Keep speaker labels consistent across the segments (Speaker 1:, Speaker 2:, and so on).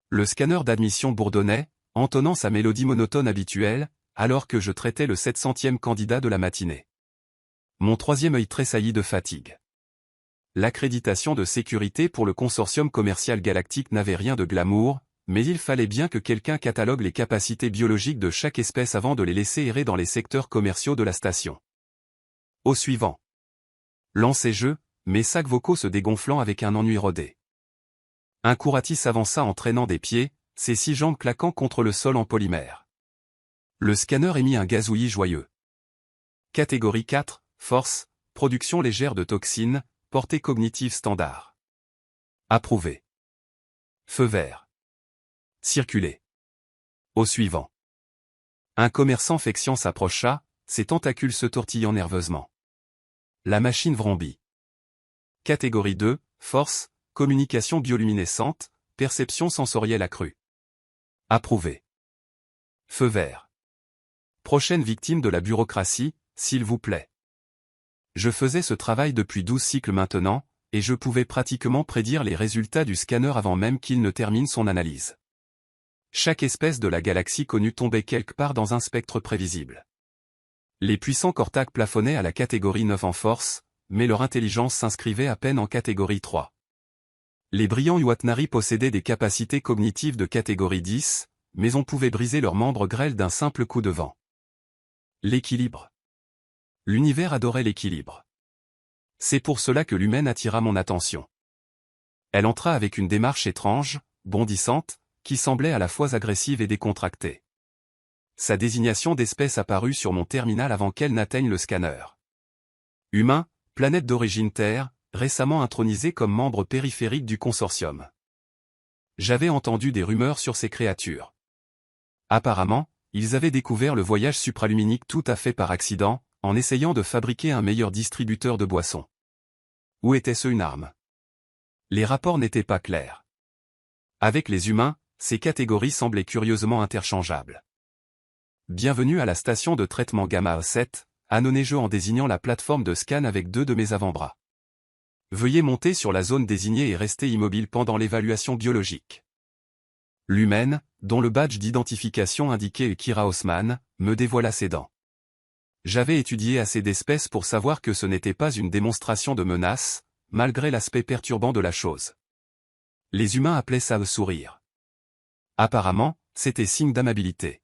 Speaker 1: Le scanner d'admission bourdonnait, entonnant sa mélodie monotone habituelle, alors que je traitais le 700e candidat de la matinée. Mon troisième œil tressaillit de fatigue. L'accréditation de sécurité pour le consortium commercial galactique n'avait rien de glamour, mais il fallait bien que quelqu'un catalogue les capacités biologiques de chaque espèce avant de les laisser errer dans les secteurs commerciaux de la station. Au suivant. Lancez-jeu, mes sacs vocaux se dégonflant avec un ennui rodé. Un Courati s'avança en traînant des pieds, ses 6 jambes claquant contre le sol en polymère. Le scanner émit un gazouillis joyeux. Catégorie 4, force, production légère de toxines, portée cognitive standard. Approuvé. Feu vert. Circuler. Au suivant. Un commerçant fectiant s'approcha, ses tentacules se tortillant nerveusement. La machine vrombit. Catégorie 2, force, communication bioluminescente, perception sensorielle accrue. Approuvé. Feu vert. Prochaine victime de la bureaucratie, s'il vous plaît. Je faisais ce travail depuis 12 cycles maintenant, et je pouvais pratiquement prédire les résultats du scanner avant même qu'il ne termine son analyse. Chaque espèce de la galaxie connue tombait quelque part dans un spectre prévisible. Les puissants Cortac plafonnaient à la catégorie 9 en force, mais leur intelligence s'inscrivait à peine en catégorie 3. Les brillants Yuatnari possédaient des capacités cognitives de catégorie 10, mais on pouvait briser leurs membres grêles d'un simple coup de vent. L'équilibre. L'univers adorait l'équilibre. C'est pour cela que l'humaine attira mon attention. Elle entra avec une démarche étrange, bondissante, qui semblait à la fois agressive et décontractée. Sa désignation d'espèce apparut sur mon terminal avant qu'elle n'atteigne le scanner. Humain, planète d'origine Terre, récemment intronisé comme membre périphérique du consortium. J'avais entendu des rumeurs sur ces créatures. Apparemment, ils avaient découvert le voyage supraluminique tout à fait par accident, en essayant de fabriquer un meilleur distributeur de boissons. Où était-ce une arme? Les rapports n'étaient pas clairs. Avec les humains, ces catégories semblaient curieusement interchangeables. Bienvenue à la station de traitement Gamma 7, annonai-je en désignant la plateforme de scan avec 2 de mes avant-bras. Veuillez monter sur la zone désignée et rester immobile pendant l'évaluation biologique. L'humaine, dont le badge d'identification indiquait Kira Osman, me dévoila ses dents. J'avais étudié assez d'espèces pour savoir que ce n'était pas une démonstration de menace, malgré l'aspect perturbant de la chose. Les humains appelaient ça le sourire. Apparemment, c'était signe d'amabilité.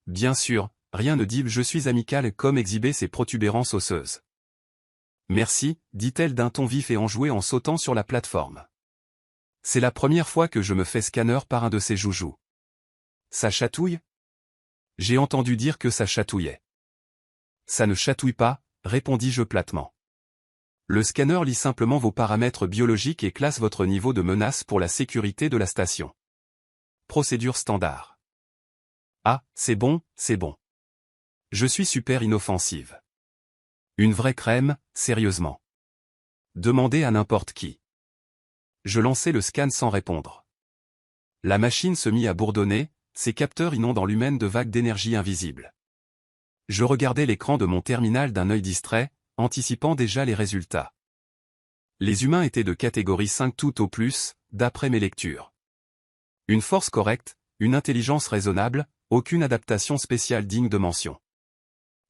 Speaker 1: Bien sûr, rien ne dit « je suis amical » comme exhiber ses protubérances osseuses. Merci, dit-elle d'un ton vif et enjoué en sautant sur la plateforme. C'est la première fois que je me fais scanner par un de ces joujoux. Ça chatouille? J'ai entendu dire que ça chatouillait. Ça ne chatouille pas, répondis-je platement. Le scanner lit simplement vos paramètres biologiques et classe votre niveau de menace pour la sécurité de la station. Procédure standard. Ah, c'est bon, c'est bon. Je suis super inoffensive. Une vraie crème, sérieusement. Demandez à n'importe qui. Je lançai le scan sans répondre. La machine se mit à bourdonner, ses capteurs inondant l'humaine de vagues d'énergie invisibles. Je regardais l'écran de mon terminal d'un œil distrait, anticipant déjà les résultats. Les humains étaient de catégorie 5 tout au plus, d'après mes lectures. Une force correcte, une intelligence raisonnable, aucune adaptation spéciale digne de mention.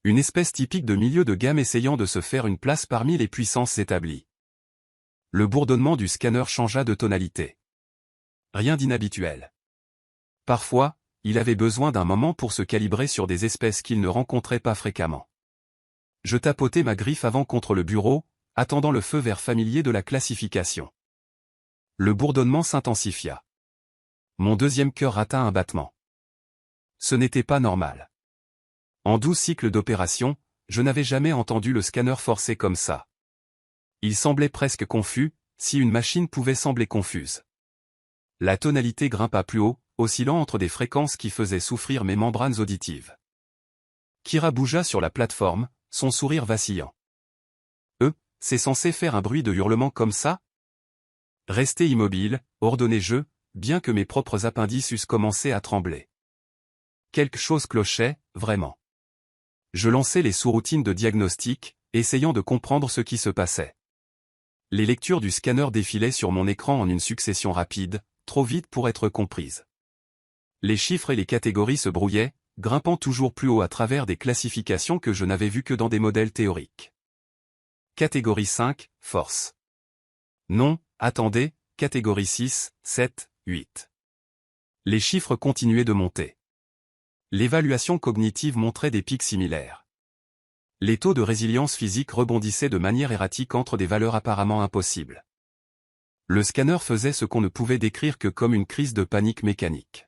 Speaker 1: Une espèce typique de milieu de gamme essayant de se faire une place parmi les puissances établies. Le bourdonnement du scanner changea de tonalité. Rien d'inhabituel. Parfois, il avait besoin d'un moment pour se calibrer sur des espèces qu'il ne rencontrait pas fréquemment. Je tapotai ma griffe avant contre le bureau, attendant le feu vert familier de la classification. Le bourdonnement s'intensifia. Mon deuxième cœur rata un battement. Ce n'était pas normal. En 12 cycles d'opération, je n'avais jamais entendu le scanner forcer comme ça. Il semblait presque confus, si une machine pouvait sembler confuse. La tonalité grimpa plus haut, oscillant entre des fréquences qui faisaient souffrir mes membranes auditives. Kira bougea sur la plateforme, son sourire vacillant. C'est censé faire un bruit de hurlement comme ça? Restez immobile, ordonnai-je, bien que mes propres appendices eussent commencé à trembler. Quelque chose clochait, vraiment. Je lançai les sous-routines de diagnostic, essayant de comprendre ce qui se passait. Les lectures du scanner défilaient sur mon écran en une succession rapide, trop vite pour être comprises. Les chiffres et les catégories se brouillaient, grimpant toujours plus haut à travers des classifications que je n'avais vues que dans des modèles théoriques. Catégorie 5, force. Non, attendez, catégorie 6, 7, 8. Les chiffres continuaient de monter. L'évaluation cognitive montrait des pics similaires. Les taux de résilience physique rebondissaient de manière erratique entre des valeurs apparemment impossibles. Le scanner faisait ce qu'on ne pouvait décrire que comme une crise de panique mécanique.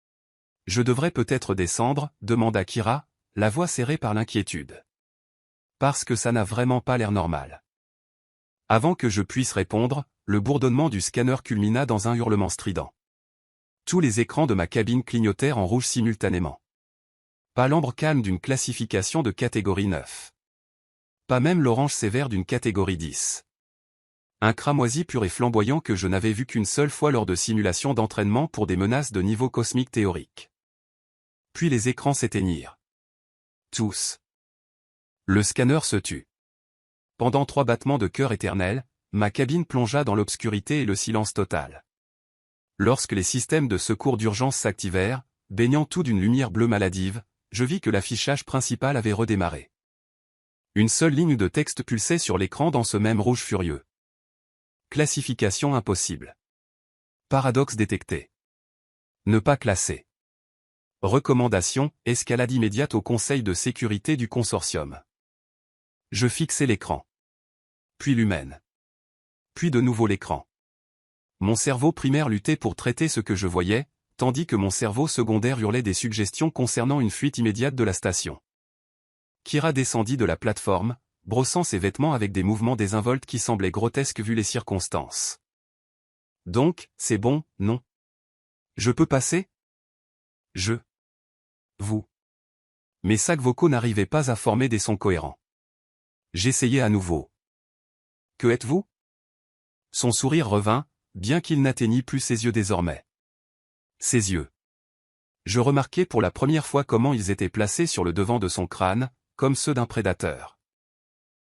Speaker 1: « Je devrais peut-être descendre » demanda Kira, la voix serrée par l'inquiétude. « Parce que ça n'a vraiment pas l'air normal. » Avant que je puisse répondre, le bourdonnement du scanner culmina dans un hurlement strident. Tous les écrans de ma cabine clignotèrent en rouge simultanément. Pas l'ambre calme d'une classification de catégorie 9. Pas même l'orange sévère d'une catégorie 10. Un cramoisi pur et flamboyant que je n'avais vu qu'une seule fois lors de simulations d'entraînement pour des menaces de niveau cosmique théorique. Puis les écrans s'éteignirent. Tous. Le scanner se tut. Pendant 3 battements de cœur éternels, ma cabine plongea dans l'obscurité et le silence total. Lorsque les systèmes de secours d'urgence s'activèrent, baignant tout d'une lumière bleue maladive, je vis que l'affichage principal avait redémarré. Une seule ligne de texte pulsait sur l'écran dans ce même rouge furieux. Classification impossible. Paradoxe détecté. Ne pas classer. Recommandation, escalade immédiate au Conseil de sécurité du consortium. Je fixai l'écran. Puis l'humaine. Puis de nouveau l'écran. Mon cerveau primaire luttait pour traiter ce que je voyais, tandis que mon cerveau secondaire hurlait des suggestions concernant une fuite immédiate de la station. Kira descendit de la plateforme, brossant ses vêtements avec des mouvements désinvoltes qui semblaient grotesques vu les circonstances. Donc, c'est bon, non? Je peux passer? Vous. Mes sacs vocaux n'arrivaient pas à former des sons cohérents. J'essayais à nouveau. Que êtes-vous? Son sourire revint, bien qu'il n'atteignît plus ses yeux désormais. Ses yeux. Je remarquai pour la première fois comment ils étaient placés sur le devant de son crâne, comme ceux d'un prédateur.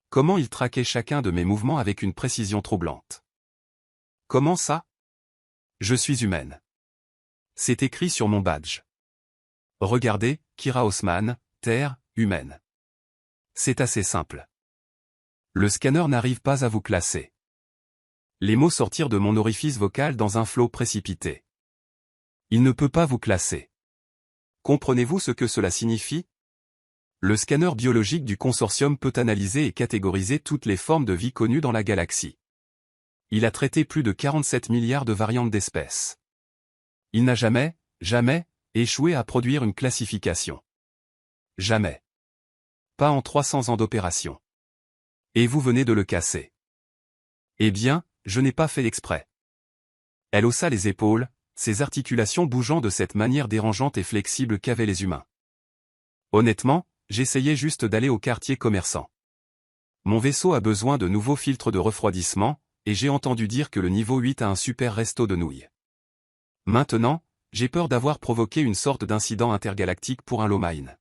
Speaker 1: Comment il traquait chacun de mes mouvements avec une précision troublante. Comment ça? Je suis humaine. C'est écrit sur mon badge. Regardez, Kira Osman, Terre, humaine. C'est assez simple. Le scanner n'arrive pas à vous classer. Les mots sortirent de mon orifice vocal dans un flot précipité. Il ne peut pas vous classer. Comprenez-vous ce que cela signifie? Le scanner biologique du consortium peut analyser et catégoriser toutes les formes de vie connues dans la galaxie. Il a traité plus de 47 milliards de variantes d'espèces. Il n'a jamais échoué à produire une classification. Jamais. Pas en 300 ans d'opération. Et vous venez de le casser. Eh bien, je n'ai pas fait exprès. Elle haussa les épaules, ses articulations bougeant de cette manière dérangeante et flexible qu'avaient les humains. Honnêtement, j'essayais juste d'aller au quartier commerçant. Mon vaisseau a besoin de nouveaux filtres de refroidissement, et j'ai entendu dire que le niveau 8 a un super resto de nouilles. Maintenant, j'ai peur d'avoir provoqué une sorte d'incident intergalactique pour un Lomine.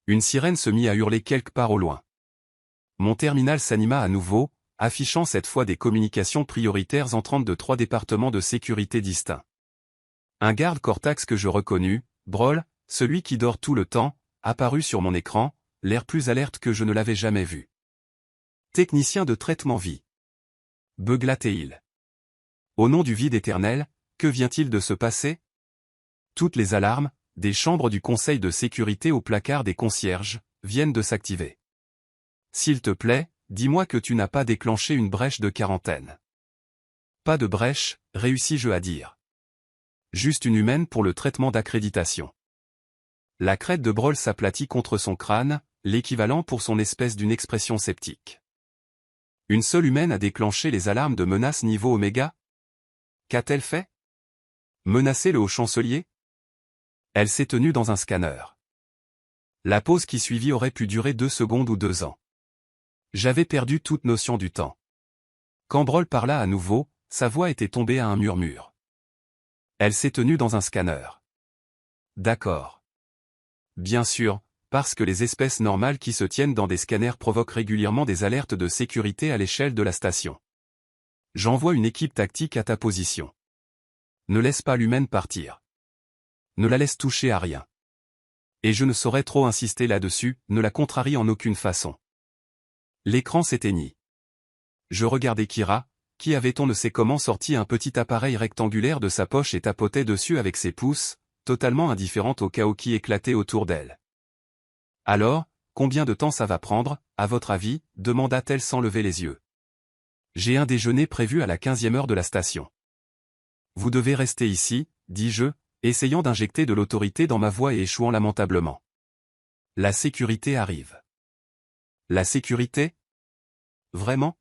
Speaker 1: Une sirène se mit à hurler quelque part au loin. Mon terminal s'anima à nouveau, affichant cette fois des communications prioritaires entrantes de 3 départements de sécurité distincts. Un garde Cortax que je reconnus, Broll, celui qui dort tout le temps, apparut sur mon écran, l'air plus alerte que je ne l'avais jamais vu. Technicien de traitement vie. Beugla-t-il. Au nom du vide éternel, que vient-il de se passer? Toutes les alarmes, des chambres du conseil de sécurité au placard des concierges, viennent de s'activer. S'il te plaît, dis-moi que tu n'as pas déclenché une brèche de quarantaine. Pas de brèche, réussis-je à dire. Juste une humaine pour le traitement d'accréditation. La crête de Broll s'aplatit contre son crâne, l'équivalent pour son espèce d'une expression sceptique. Une seule humaine a déclenché les alarmes de menace niveau Oméga? Qu'a-t-elle fait? Menacer le haut-chancelier? Elle s'est tenue dans un scanner. La pause qui suivit aurait pu durer 2 secondes ou 2 ans. J'avais perdu toute notion du temps. Quand Broll parla à nouveau, sa voix était tombée à un murmure. Elle s'est tenue dans un scanner. D'accord. Bien sûr, parce que les espèces normales qui se tiennent dans des scanners provoquent régulièrement des alertes de sécurité à l'échelle de la station. J'envoie une équipe tactique à ta position. Ne laisse pas l'humaine partir. Ne la laisse toucher à rien. Et je ne saurais trop insister là-dessus, ne la contrarie en aucune façon. L'écran s'éteignit. Je regardais Kira, qui avait on ne sait comment sorti un petit appareil rectangulaire de sa poche et tapotait dessus avec ses pouces, totalement indifférente au chaos qui éclatait autour d'elle. Alors, combien de temps ça va prendre, à votre avis, demanda-t-elle sans lever les yeux. J'ai un déjeuner prévu à la 15e heure de la station. Vous devez rester ici, dis-je, essayant d'injecter de l'autorité dans ma voix et échouant lamentablement. La sécurité arrive. La sécurité? Vraiment?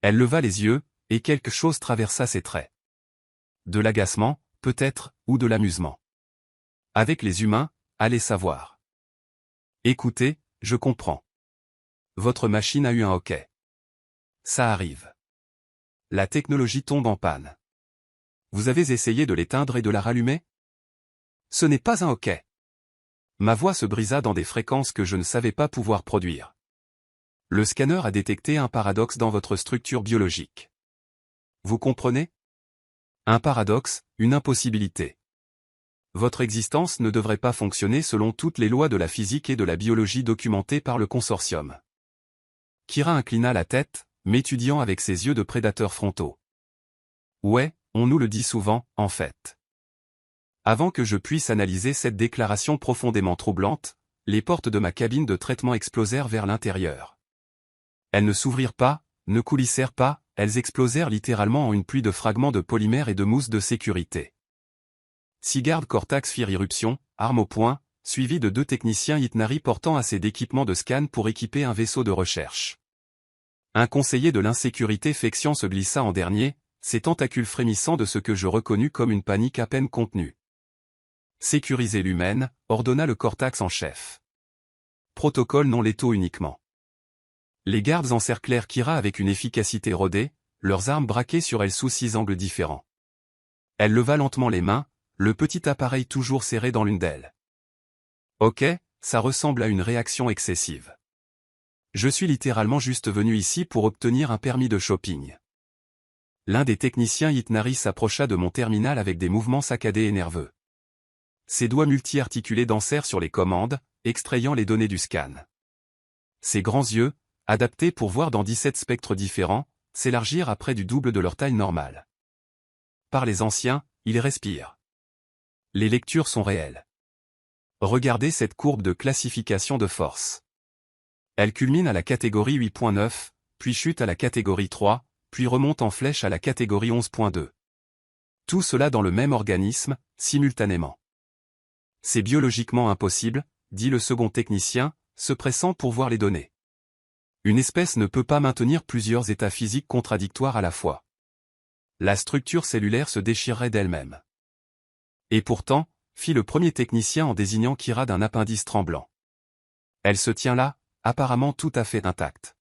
Speaker 1: Elle leva les yeux, et quelque chose traversa ses traits. De l'agacement, peut-être, ou de l'amusement. Avec les humains, allez savoir. Écoutez, je comprends. Votre machine a eu un hoquet. Ça arrive. La technologie tombe en panne. Vous avez essayé de l'éteindre et de la rallumer? Ce n'est pas un hoquet. Ma voix se brisa dans des fréquences que je ne savais pas pouvoir produire. Le scanner a détecté un paradoxe dans votre structure biologique. Vous comprenez? Un paradoxe, une impossibilité. Votre existence ne devrait pas fonctionner selon toutes les lois de la physique et de la biologie documentées par le consortium. Kira inclina la tête, m'étudiant avec ses yeux de prédateur frontaux. Ouais, on nous le dit souvent, en fait. Avant que je puisse analyser cette déclaration profondément troublante, les portes de ma cabine de traitement explosèrent vers l'intérieur. Elles ne s'ouvrirent pas, ne coulissèrent pas, elles explosèrent littéralement en une pluie de fragments de polymère et de mousse de sécurité. 6 gardes Cortax firent irruption, armes au poing, suivis de 2 techniciens Ytnari portant assez d'équipements de scan pour équiper un vaisseau de recherche. Un conseiller de l'insécurité Fexian se glissa en dernier, ses tentacules frémissant de ce que je reconnus comme une panique à peine contenue. Sécuriser l'humaine, ordonna le Cortax en chef. Protocole non létaux uniquement. Les gardes encerclèrent Kira avec une efficacité rodée, leurs armes braquées sur elle sous 6 angles différents. Elle leva lentement les mains, le petit appareil toujours serré dans l'une d'elles. Ok, ça ressemble à une réaction excessive. Je suis littéralement juste venu ici pour obtenir un permis de shopping. L'un des techniciens Ytnari s'approcha de mon terminal avec des mouvements saccadés et nerveux. Ses doigts multi-articulés dansèrent sur les commandes, extrayant les données du scan. Ses grands yeux, adaptés pour voir dans 17 spectres différents, s'élargirent à près du double de leur taille normale. Par les anciens, ils respirent. Les lectures sont réelles. Regardez cette courbe de classification de force. Elle culmine à la catégorie 8.9, puis chute à la catégorie 3, puis remonte en flèche à la catégorie 11.2. Tout cela dans le même organisme, simultanément. C'est biologiquement impossible, dit le second technicien, se pressant pour voir les données. Une espèce ne peut pas maintenir plusieurs états physiques contradictoires à la fois. La structure cellulaire se déchirerait d'elle-même. Et pourtant, fit le premier technicien en désignant Kira d'un appendice tremblant. Elle se tient là, apparemment tout à fait intacte.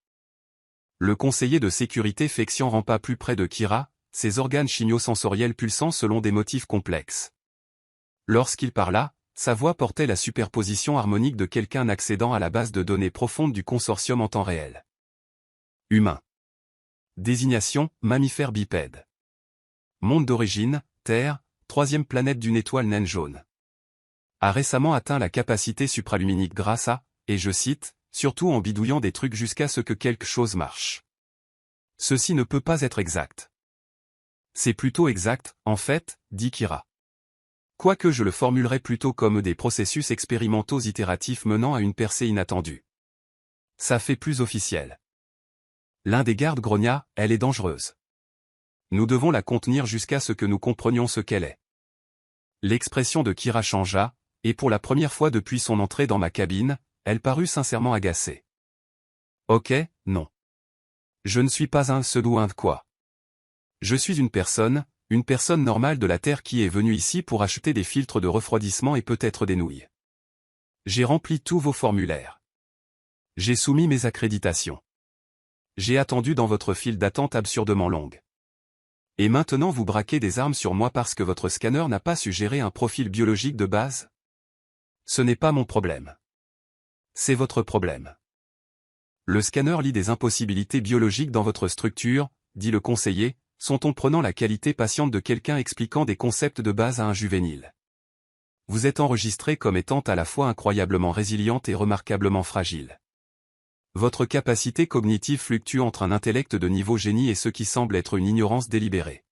Speaker 1: Le conseiller de sécurité Fexian rampa plus près de Kira, ses organes chimio-sensoriels pulsant selon des motifs complexes. Lorsqu'il parla, sa voix portait la superposition harmonique de quelqu'un accédant à la base de données profonde du consortium en temps réel. Humain. Désignation, mammifère bipède. Monde d'origine, Terre, 3e planète d'une étoile naine jaune. A récemment atteint la capacité supraluminique grâce à, et je cite, surtout en bidouillant des trucs jusqu'à ce que quelque chose marche. Ceci ne peut pas être exact. C'est plutôt exact, en fait, dit Kira. Quoique je le formulerais plutôt comme des processus expérimentaux itératifs menant à une percée inattendue. Ça fait plus officiel. L'un des gardes grogna, elle est dangereuse. Nous devons la contenir jusqu'à ce que nous comprenions ce qu'elle est. L'expression de Kira changea, et pour la première fois depuis son entrée dans ma cabine, elle parut sincèrement agacée. Ok, non. Je ne suis pas un pseudo de quoi. Je suis une personne normale de la Terre qui est venue ici pour acheter des filtres de refroidissement et peut-être des nouilles. J'ai rempli tous vos formulaires. J'ai soumis mes accréditations. J'ai attendu dans votre file d'attente absurdement longue. Et maintenant vous braquez des armes sur moi parce que votre scanner n'a pas su gérer un profil biologique de base? Ce n'est pas mon problème. C'est votre problème. Le scanner lit des impossibilités biologiques dans votre structure, dit le conseiller, sont en prenant la qualité patiente de quelqu'un expliquant des concepts de base à un juvénile. Vous êtes enregistré comme étant à la fois incroyablement résiliente et remarquablement fragile. Votre capacité cognitive fluctue entre un intellect de niveau génie et ce qui semble être une ignorance délibérée.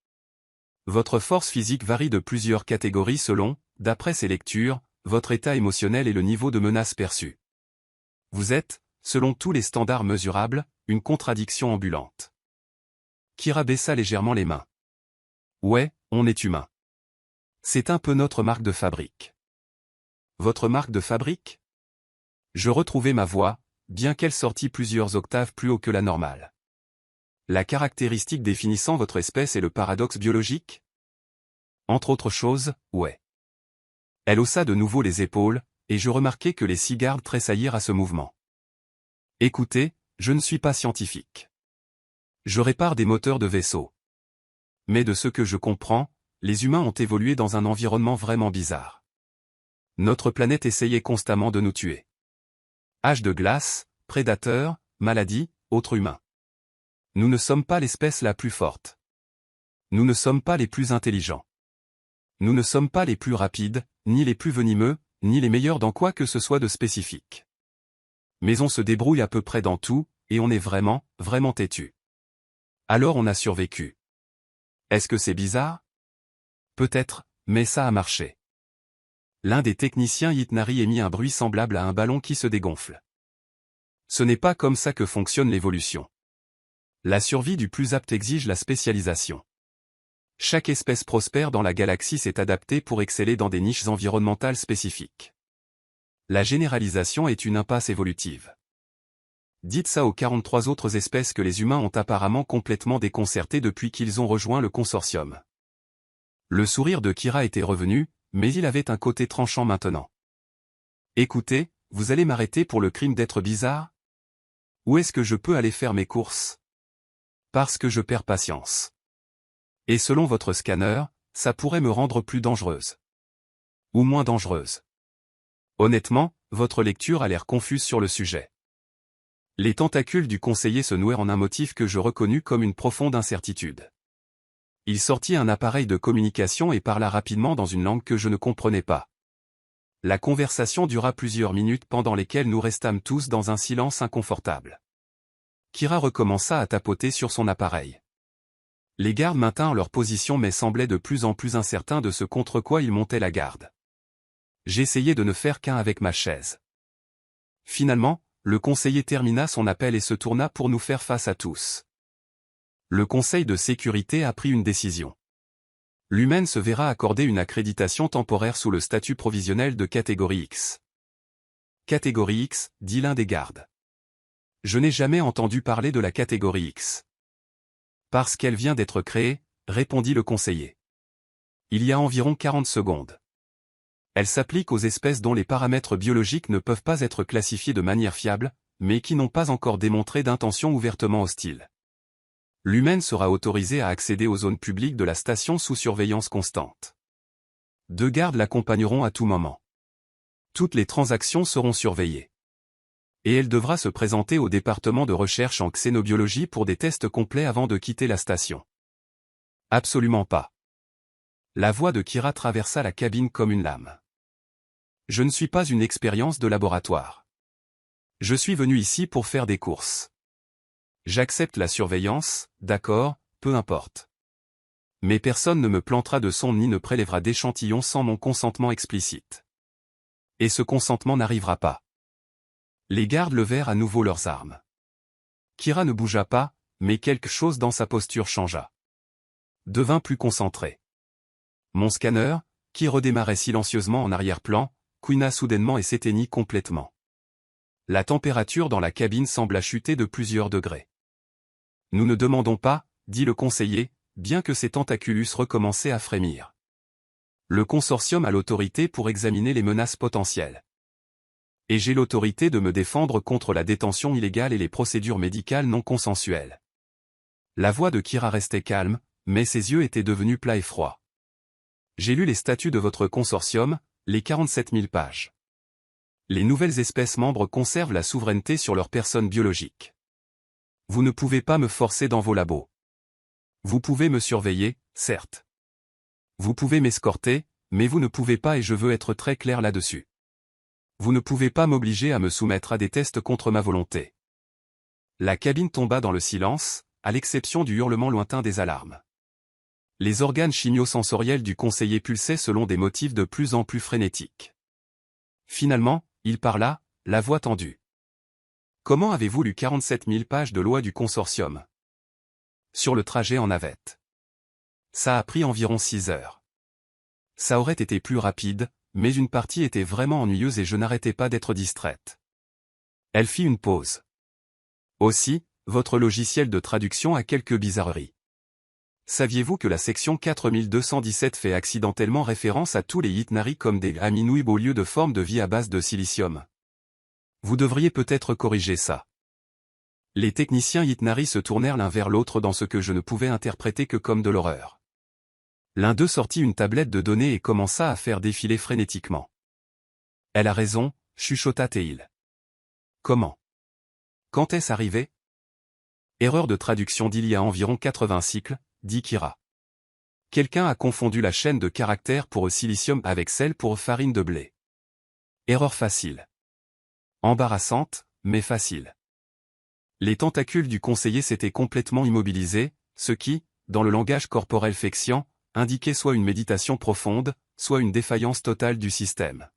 Speaker 1: Votre force physique varie de plusieurs catégories selon, d'après ces lectures, votre état émotionnel et le niveau de menace perçu. Vous êtes, selon tous les standards mesurables, une contradiction ambulante. Kira baissa légèrement les mains. Ouais, on est humain. C'est un peu notre marque de fabrique. Votre marque de fabrique? Je retrouvai ma voix, bien qu'elle sortît plusieurs octaves plus haut que la normale. La caractéristique définissant votre espèce est le paradoxe biologique? Entre autres choses, ouais. Elle haussa de nouveau les épaules, et je remarquai que les 6 gardes tressaillirent à ce mouvement. Écoutez, je ne suis pas scientifique. Je répare des moteurs de vaisseaux. Mais de ce que je comprends, les humains ont évolué dans un environnement vraiment bizarre. Notre planète essayait constamment de nous tuer. Âge de glace, prédateurs, maladies, autres humains. Nous ne sommes pas l'espèce la plus forte. Nous ne sommes pas les plus intelligents. Nous ne sommes pas les plus rapides, ni les plus venimeux, ni les meilleurs dans quoi que ce soit de spécifique. Mais on se débrouille à peu près dans tout, et on est vraiment, vraiment têtu. Alors on a survécu. Est-ce que c'est bizarre? Peut-être, mais ça a marché. L'un des techniciens Yitnari émit un bruit semblable à un ballon qui se dégonfle. Ce n'est pas comme ça que fonctionne l'évolution. La survie du plus apte exige la spécialisation. Chaque espèce prospère dans la galaxie s'est adaptée pour exceller dans des niches environnementales spécifiques. La généralisation est une impasse évolutive. Dites ça aux 43 autres espèces que les humains ont apparemment complètement déconcertées depuis qu'ils ont rejoint le consortium. Le sourire de Kira était revenu, mais il avait un côté tranchant maintenant. Écoutez, vous allez m'arrêter pour le crime d'être bizarre? Où est-ce que je peux aller faire mes courses? Parce que je perds patience. Et selon votre scanner, ça pourrait me rendre plus dangereuse. Ou moins dangereuse. Honnêtement, votre lecture a l'air confuse sur le sujet. Les tentacules du conseiller se nouèrent en un motif que je reconnus comme une profonde incertitude. Il sortit un appareil de communication et parla rapidement dans une langue que je ne comprenais pas. La conversation dura plusieurs minutes pendant lesquelles nous restâmes tous dans un silence inconfortable. Kira recommença à tapoter sur son appareil. Les gardes maintinrent leur position mais semblaient de plus en plus incertains de ce contre quoi ils montaient la garde. J'essayais de ne faire qu'un avec ma chaise. Finalement, le conseiller termina son appel et se tourna pour nous faire face à tous. Le Conseil de sécurité a pris une décision. L'humaine se verra accorder une accréditation temporaire sous le statut provisionnel de catégorie X. Catégorie X, dit l'un des gardes. Je n'ai jamais entendu parler de la catégorie X. Parce qu'elle vient d'être créée, répondit le conseiller. Il y a environ 40 secondes. Elle s'applique aux espèces dont les paramètres biologiques ne peuvent pas être classifiés de manière fiable, mais qui n'ont pas encore démontré d'intention ouvertement hostile. L'humaine sera autorisée à accéder aux zones publiques de la station sous surveillance constante. 2 gardes l'accompagneront à tout moment. Toutes les transactions seront surveillées. Et elle devra se présenter au département de recherche en xénobiologie pour des tests complets avant de quitter la station. Absolument pas. La voix de Kira traversa la cabine comme une lame. Je ne suis pas une expérience de laboratoire. Je suis venu ici pour faire des courses. J'accepte la surveillance, d'accord, peu importe. Mais personne ne me plantera de sonde ni ne prélèvera d'échantillons sans mon consentement explicite. Et ce consentement n'arrivera pas. Les gardes levèrent à nouveau leurs armes. Kira ne bougea pas, mais quelque chose dans sa posture changea. Devint plus concentré. Mon scanner, qui redémarrait silencieusement en arrière-plan, couina soudainement et s'éteignit complètement. La température dans la cabine sembla chuter de plusieurs degrés. Nous ne demandons pas, dit le conseiller, bien que ses tentaculus recommençaient à frémir. Le consortium a l'autorité pour examiner les menaces potentielles. Et j'ai l'autorité de me défendre contre la détention illégale et les procédures médicales non consensuelles. La voix de Kira restait calme, mais ses yeux étaient devenus plats et froids. J'ai lu les statuts de votre consortium, les 47 000 pages. Les nouvelles espèces membres conservent la souveraineté sur leur personne biologique. Vous ne pouvez pas me forcer dans vos labos. Vous pouvez me surveiller, certes. Vous pouvez m'escorter, mais vous ne pouvez pas et je veux être très clair là-dessus. Vous ne pouvez pas m'obliger à me soumettre à des tests contre ma volonté. La cabine tomba dans le silence, à l'exception du hurlement lointain des alarmes. Les organes chimio-sensoriels du conseiller pulsaient selon des motifs de plus en plus frénétiques. Finalement, il parla, la voix tendue. Comment avez-vous lu 47 000 pages de loi du consortium? Sur le trajet en navette. Ça a pris environ 6 heures. Ça aurait été plus rapide, mais une partie était vraiment ennuyeuse et je n'arrêtais pas d'être distraite. Elle fit une pause. Aussi, votre logiciel de traduction a quelques bizarreries. Saviez-vous que la section 4217 fait accidentellement référence à tous les Ytnari comme des aminuib au lieu de formes de vie à base de silicium? Vous devriez peut-être corriger ça. Les techniciens Ytnari se tournèrent l'un vers l'autre dans ce que je ne pouvais interpréter que comme de l'horreur. L'un d'eux sortit une tablette de données et commença à faire défiler frénétiquement. Elle a raison, chuchota Teil. Comment? Quand est-ce arrivé? Erreur de traduction d'il y a environ 80 cycles, dit Kira. Quelqu'un a confondu la chaîne de caractères pour silicium avec celle pour farine de blé. Erreur facile. Embarrassante, mais facile. Les tentacules du conseiller s'étaient complètement immobilisés, ce qui, dans le langage corporel fexian, indiquait soit une méditation profonde, soit une défaillance totale du système.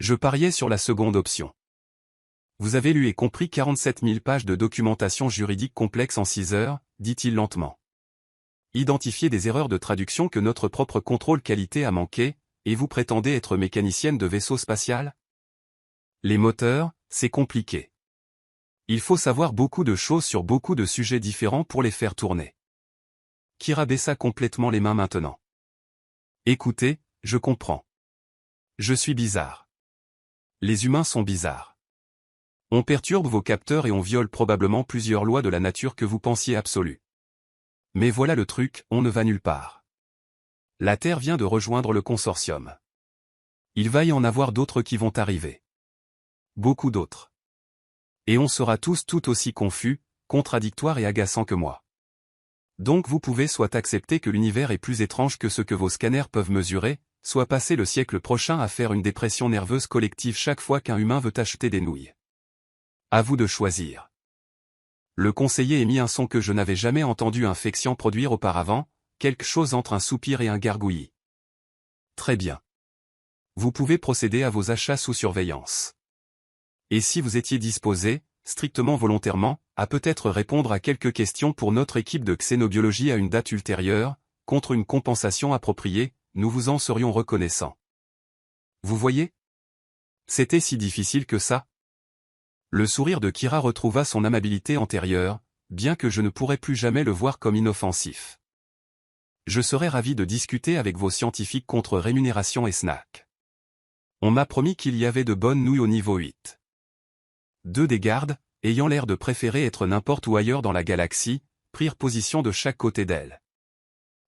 Speaker 1: Je pariais sur la seconde option. Vous avez lu et compris 47 000 pages de documentation juridique complexe en 6 heures, dit-il lentement. Identifiez des erreurs de traduction que notre propre contrôle qualité a manqué, et vous prétendez être mécanicienne de vaisseau spatial? Les moteurs, c'est compliqué. Il faut savoir beaucoup de choses sur beaucoup de sujets différents pour les faire tourner. Kira baissa complètement les mains maintenant. Écoutez, je comprends. Je suis bizarre. Les humains sont bizarres. On perturbe vos capteurs et on viole probablement plusieurs lois de la nature que vous pensiez absolues. Mais voilà le truc, on ne va nulle part. La Terre vient de rejoindre le consortium. Il va y en avoir d'autres qui vont arriver. Beaucoup d'autres. Et on sera tous tout aussi confus, contradictoires et agaçants que moi. Donc vous pouvez soit accepter que l'univers est plus étrange que ce que vos scanners peuvent mesurer, soit passer le siècle prochain à faire une dépression nerveuse collective chaque fois qu'un humain veut acheter des nouilles. À vous de choisir. Le conseiller émit un son que je n'avais jamais entendu un fexian produire auparavant, quelque chose entre un soupir et un gargouillis. Très bien. Vous pouvez procéder à vos achats sous surveillance. Et si vous étiez disposé, strictement volontairement, à peut-être répondre à quelques questions pour notre équipe de xénobiologie à une date ultérieure, contre une compensation appropriée, nous vous en serions reconnaissants. Vous voyez? C'était si difficile que ça? Le sourire de Kira retrouva son amabilité antérieure, bien que je ne pourrais plus jamais le voir comme inoffensif. Je serais ravi de discuter avec vos scientifiques contre rémunération et snack. On m'a promis qu'il y avait de bonnes nouilles au niveau 8. 2 des gardes, ayant l'air de préférer être n'importe où ailleurs dans la galaxie, prirent position de chaque côté d'elle.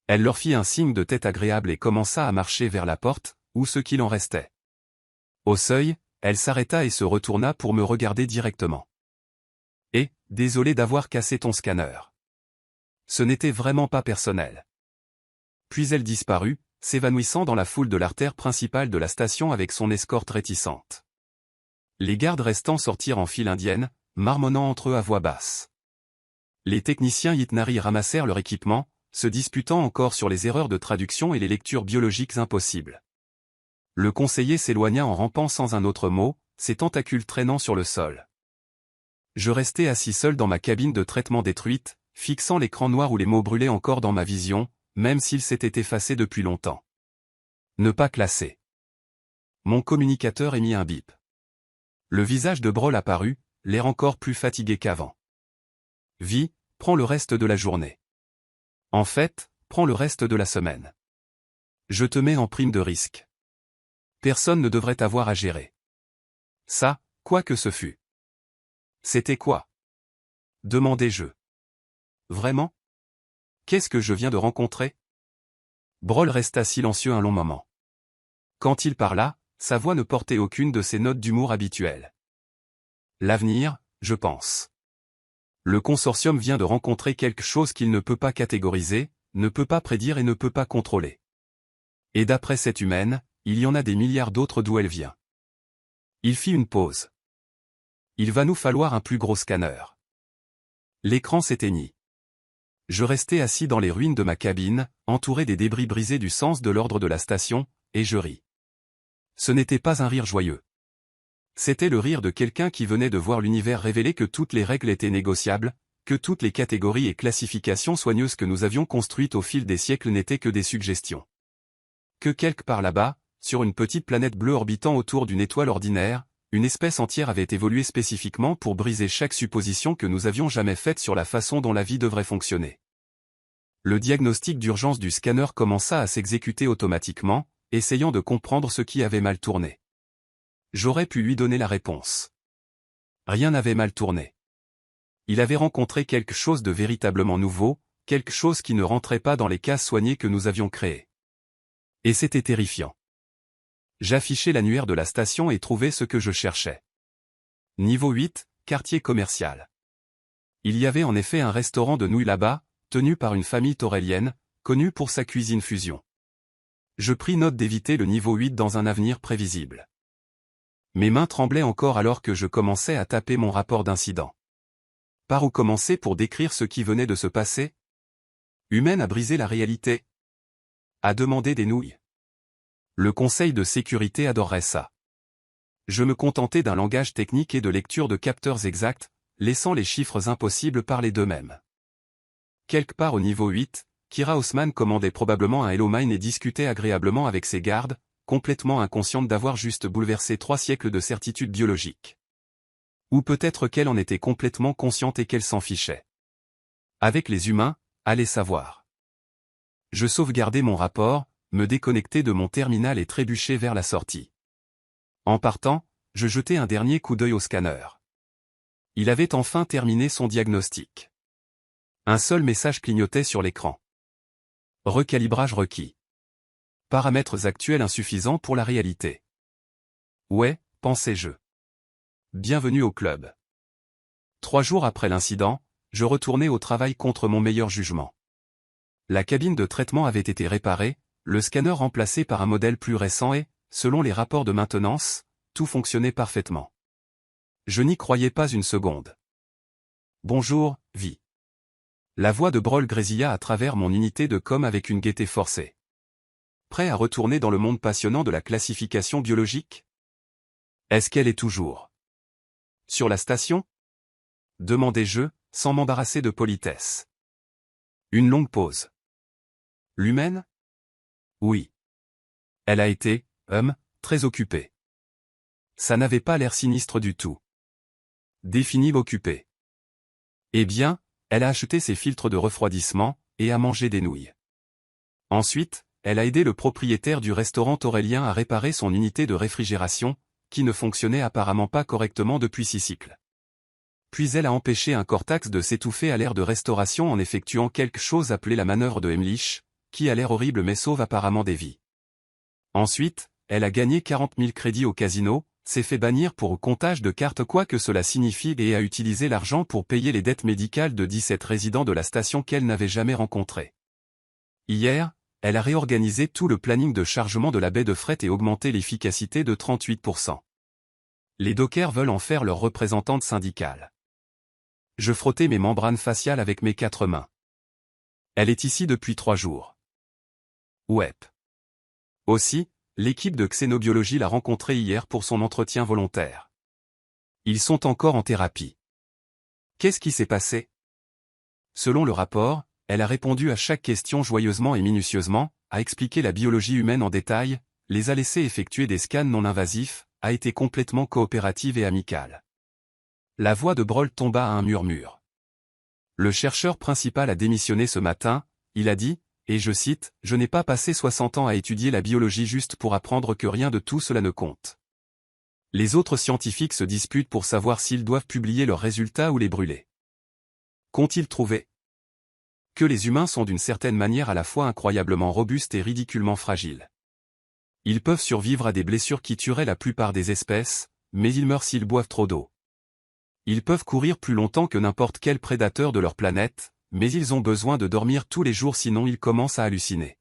Speaker 1: Elle leur fit un signe de tête agréable et commença à marcher vers la porte, ou ce qu'il en restait. Au seuil, elle s'arrêta et se retourna pour me regarder directement. « Et, désolé d'avoir cassé ton scanner. Ce n'était vraiment pas personnel. » Puis elle disparut, s'évanouissant dans la foule de l'artère principale de la station avec son escorte réticente. Les gardes restants sortirent en file indienne, marmonnant entre eux à voix basse. Les techniciens Ytnari ramassèrent leur équipement, se disputant encore sur les erreurs de traduction et les lectures biologiques impossibles. Le conseiller s'éloigna en rampant sans un autre mot, ses tentacules traînant sur le sol. Je restai assis seul dans ma cabine de traitement détruite, fixant l'écran noir où les mots brûlaient encore dans ma vision, même s'ils s'étaient effacés depuis longtemps. Ne pas classer. Mon communicateur émit un bip. Le visage de Brol apparut, l'air encore plus fatigué qu'avant. Vi, prends le reste de la journée. En fait, prends le reste de la semaine. Je te mets en prime de risque. Personne ne devrait avoir à gérer. Ça, quoi que ce fût. C'était quoi? Demandai-je. Vraiment? Qu'est-ce que je viens de rencontrer? Brol resta silencieux un long moment. Quand il parla, sa voix ne portait aucune de ses notes d'humour habituelles. L'avenir, je pense. Le consortium vient de rencontrer quelque chose qu'il ne peut pas catégoriser, ne peut pas prédire et ne peut pas contrôler. Et d'après cette humaine, il y en a des milliards d'autres d'où elle vient. Il fit une pause. Il va nous falloir un plus gros scanner. L'écran s'éteignit. Je restais assis dans les ruines de ma cabine, entouré des débris brisés du sens de l'ordre de la station, et je ris. Ce n'était pas un rire joyeux. C'était le rire de quelqu'un qui venait de voir l'univers révéler que toutes les règles étaient négociables, que toutes les catégories et classifications soigneuses que nous avions construites au fil des siècles n'étaient que des suggestions. Que quelque part là-bas, sur une petite planète bleue orbitant autour d'une étoile ordinaire, une espèce entière avait évolué spécifiquement pour briser chaque supposition que nous avions jamais faite sur la façon dont la vie devrait fonctionner. Le diagnostic d'urgence du scanner commença à s'exécuter automatiquement, essayant de comprendre ce qui avait mal tourné. J'aurais pu lui donner la réponse. Rien n'avait mal tourné. Il avait rencontré quelque chose de véritablement nouveau, quelque chose qui ne rentrait pas dans les cases soignées que nous avions créées. Et c'était terrifiant. J'affichais l'annuaire de la station et trouvais ce que je cherchais. Niveau 8, quartier commercial. Il y avait en effet un restaurant de nouilles là-bas, tenu par une famille taurélienne, connue pour sa cuisine fusion. Je pris note d'éviter le niveau 8 dans un avenir prévisible. Mes mains tremblaient encore alors que je commençais à taper mon rapport d'incident. Par où commencer pour décrire ce qui venait de se passer? Humaine a brisé la réalité. A demandé des nouilles. Le Conseil de sécurité adorerait ça. Je me contentais d'un langage technique et de lecture de capteurs exacts, laissant les chiffres impossibles parler d'eux-mêmes. Quelque part au niveau 8, Kira Haussmann commandait probablement un Hello Mine et discutait agréablement avec ses gardes, complètement inconsciente d'avoir juste bouleversé 3 siècles de certitude biologique. Ou peut-être qu'elle en était complètement consciente et qu'elle s'en fichait. Avec les humains, allez savoir. Je sauvegardai mon rapport, me déconnectai de mon terminal et trébuchai vers la sortie. En partant, je jetai un dernier coup d'œil au scanner. Il avait enfin terminé son diagnostic. Un seul message clignotait sur l'écran. Recalibrage requis. Paramètres actuels insuffisants pour la réalité. Ouais, pensais-je. Bienvenue au club. 3 jours après l'incident, je retournai au travail contre mon meilleur jugement. La cabine de traitement avait été réparée, le scanner remplacé par un modèle plus récent et, selon les rapports de maintenance, tout fonctionnait parfaitement. Je n'y croyais pas une seconde. Bonjour, vie. La voix de Broll grésilla à travers mon unité de com avec une gaieté forcée. Prêt à retourner dans le monde passionnant de la classification biologique? Est-ce qu'elle est toujours sur la station? Demandai-je, sans m'embarrasser de politesse. Une longue pause. L'humaine? Oui. Elle a été, très occupée. Ça n'avait pas l'air sinistre du tout. Défini occupée. Eh bien, elle a acheté ses filtres de refroidissement, et a mangé des nouilles. Ensuite, elle a aidé le propriétaire du restaurant taurélien à réparer son unité de réfrigération, qui ne fonctionnait apparemment pas correctement depuis 6 cycles. Puis elle a empêché un Cortax de s'étouffer à l'air de restauration en effectuant quelque chose appelé la manœuvre de Heimlich, qui a l'air horrible mais sauve apparemment des vies. Ensuite, elle a gagné 40 000 crédits au casino, s'est fait bannir pour comptage de cartes quoi que cela signifie et a utilisé l'argent pour payer les dettes médicales de 17 résidents de la station qu'elle n'avait jamais rencontrés. Hier, elle a réorganisé tout le planning de chargement de la baie de fret et augmenté l'efficacité de 38%. Les dockers veulent en faire leur représentante syndicale. Je frottais mes membranes faciales avec mes 4 mains. Elle est ici depuis 3 jours. Ouais. Aussi, l'équipe de xénobiologie l'a rencontrée hier pour son entretien volontaire. Ils sont encore en thérapie. Qu'est-ce qui s'est passé? Selon le rapport, elle a répondu à chaque question joyeusement et minutieusement, a expliqué la biologie humaine en détail, les a laissés effectuer des scans non invasifs, a été complètement coopérative et amicale. La voix de Broll tomba à un murmure. Le chercheur principal a démissionné ce matin, il a dit, et je cite, « Je n'ai pas passé 60 ans à étudier la biologie juste pour apprendre que rien de tout cela ne compte. » Les autres scientifiques se disputent pour savoir s'ils doivent publier leurs résultats ou les brûler. Qu'ont-ils trouvé? Que les humains sont d'une certaine manière à la fois incroyablement robustes et ridiculement fragiles. Ils peuvent survivre à des blessures qui tueraient la plupart des espèces, mais ils meurent s'ils boivent trop d'eau. Ils peuvent courir plus longtemps que n'importe quel prédateur de leur planète, mais ils ont besoin de dormir tous les jours sinon ils commencent à halluciner.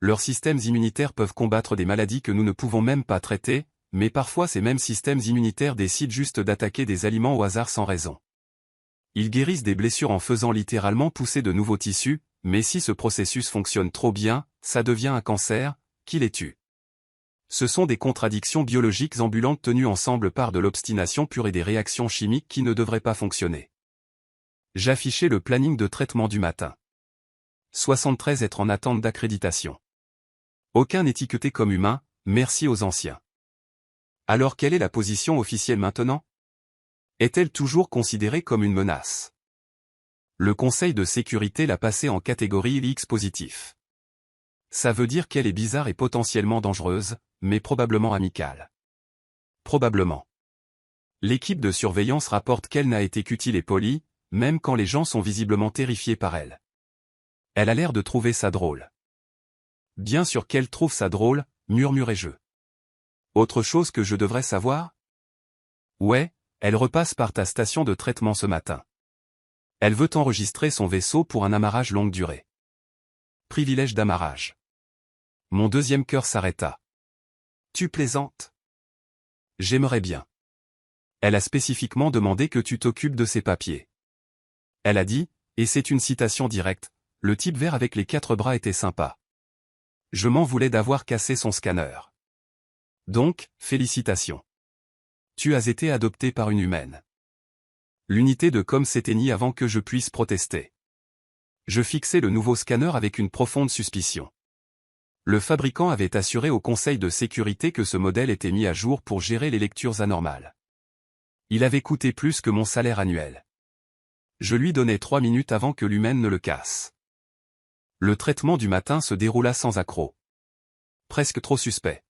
Speaker 1: Leurs systèmes immunitaires peuvent combattre des maladies que nous ne pouvons même pas traiter, mais parfois ces mêmes systèmes immunitaires décident juste d'attaquer des aliments au hasard sans raison. Ils guérissent des blessures en faisant littéralement pousser de nouveaux tissus, mais si ce processus fonctionne trop bien, ça devient un cancer, qui les tue. Ce sont des contradictions biologiques ambulantes tenues ensemble par de l'obstination pure et des réactions chimiques qui ne devraient pas fonctionner. J'affichais le planning de traitement du matin. 73 êtres en attente d'accréditation. Aucun n'est étiqueté comme humain, merci aux anciens. Alors quelle est la position officielle maintenant? Est-elle toujours considérée comme une menace? Le Conseil de sécurité l'a passée en catégorie X positif. Ça veut dire qu'elle est bizarre et potentiellement dangereuse, mais probablement amicale. Probablement. L'équipe de surveillance rapporte qu'elle n'a été qu'utile et polie, même quand les gens sont visiblement terrifiés par elle. Elle a l'air de trouver ça drôle. Bien sûr qu'elle trouve ça drôle, murmurai-je. Autre chose que je devrais savoir? Ouais, elle repasse par ta station de traitement ce matin. Elle veut enregistrer son vaisseau pour un amarrage longue durée. Privilège d'amarrage. Mon deuxième cœur s'arrêta. Tu plaisantes? J'aimerais bien. Elle a spécifiquement demandé que tu t'occupes de ses papiers. Elle a dit, et c'est une citation directe, le type vert avec les 4 bras était sympa. Je m'en voulais d'avoir cassé son scanner. Donc, félicitations. Tu as été adopté par une humaine. L'unité de com s'éteignit avant que je puisse protester. Je fixai le nouveau scanner avec une profonde suspicion. Le fabricant avait assuré au conseil de sécurité que ce modèle était mis à jour pour gérer les lectures anormales. Il avait coûté plus que mon salaire annuel. Je lui donnai 3 minutes avant que l'humaine ne le casse. Le traitement du matin se déroula sans accroc. Presque trop suspect.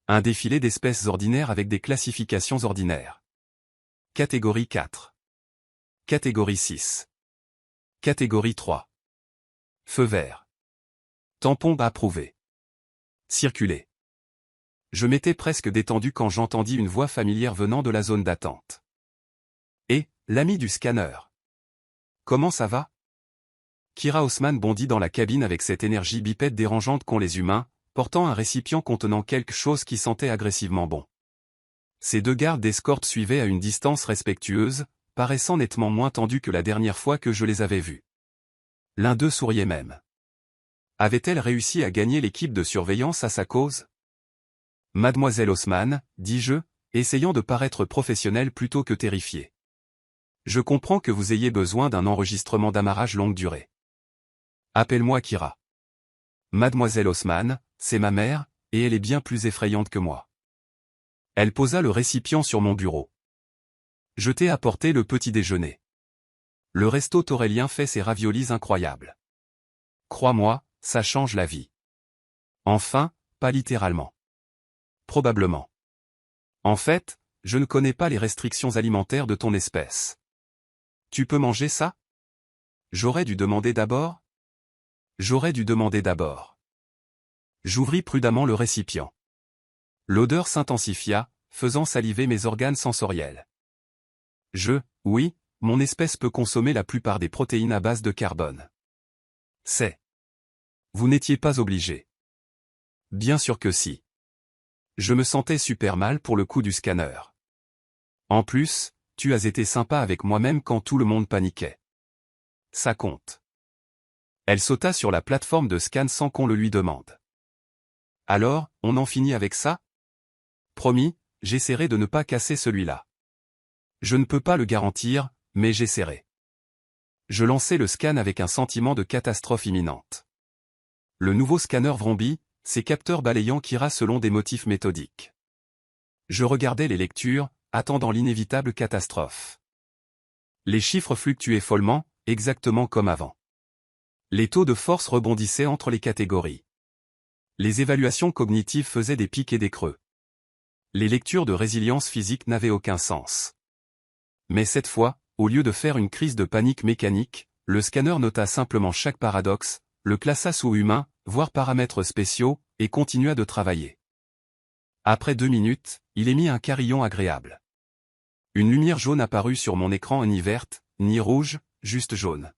Speaker 1: Un défilé d'espèces ordinaires avec des classifications ordinaires. Catégorie 4. Catégorie 6. Catégorie 3. Feu vert. Tampon approuvé. Circuler. Je m'étais presque détendu quand j'entendis une voix familière venant de la zone d'attente. Et, l'ami du scanner. Comment ça va? Kira Haussmann bondit dans la cabine avec cette énergie bipède dérangeante qu'ont les humains, portant un récipient contenant quelque chose qui sentait agressivement bon. Ces 2 gardes d'escorte suivaient à une distance respectueuse, paraissant nettement moins tendus que la dernière fois que je les avais vus. L'un d'eux souriait même. Avait-elle réussi à gagner l'équipe de surveillance à sa cause? Mademoiselle Haussmann, dis-je, essayant de paraître professionnel plutôt que terrifié. Je comprends que vous ayez besoin d'un enregistrement d'amarrage longue durée. Appelle-moi Kira. Mademoiselle Haussmann, c'est ma mère, et elle est bien plus effrayante que moi. Elle posa le récipient sur mon bureau. Je t'ai apporté le petit déjeuner. Le resto Taurélien fait ses raviolis incroyables. Crois-moi, ça change la vie. Enfin, pas littéralement. Probablement. En fait, je ne connais pas les restrictions alimentaires de ton espèce. Tu peux manger ça? J'aurais dû demander d'abord? J'aurais dû demander d'abord. J'ouvris prudemment le récipient. L'odeur s'intensifia, faisant saliver mes organes sensoriels. Oui, mon espèce peut consommer la plupart des protéines à base de carbone. C'est. Vous n'étiez pas obligé. Bien sûr que si. Je me sentais super mal pour le coup du scanner. En plus, tu as été sympa avec moi-même quand tout le monde paniquait. Ça compte. Elle sauta sur la plateforme de scan sans qu'on le lui demande. Alors, on en finit avec ça? Promis, j'essaierai de ne pas casser celui-là. Je ne peux pas le garantir, mais j'essaierai. Je lançai le scan avec un sentiment de catastrophe imminente. Le nouveau scanner vrombit, ses capteurs balayant Kira selon des motifs méthodiques. Je regardais les lectures, attendant l'inévitable catastrophe. Les chiffres fluctuaient follement, exactement comme avant. Les taux de force rebondissaient entre les catégories. Les évaluations cognitives faisaient des pics et des creux. Les lectures de résilience physique n'avaient aucun sens. Mais cette fois, au lieu de faire une crise de panique mécanique, le scanner nota simplement chaque paradoxe, le classa sous humain, voire paramètres spéciaux, et continua de travailler. Après 2 minutes, il émit un carillon agréable. Une lumière jaune apparut sur mon écran, ni verte, ni rouge, juste jaune.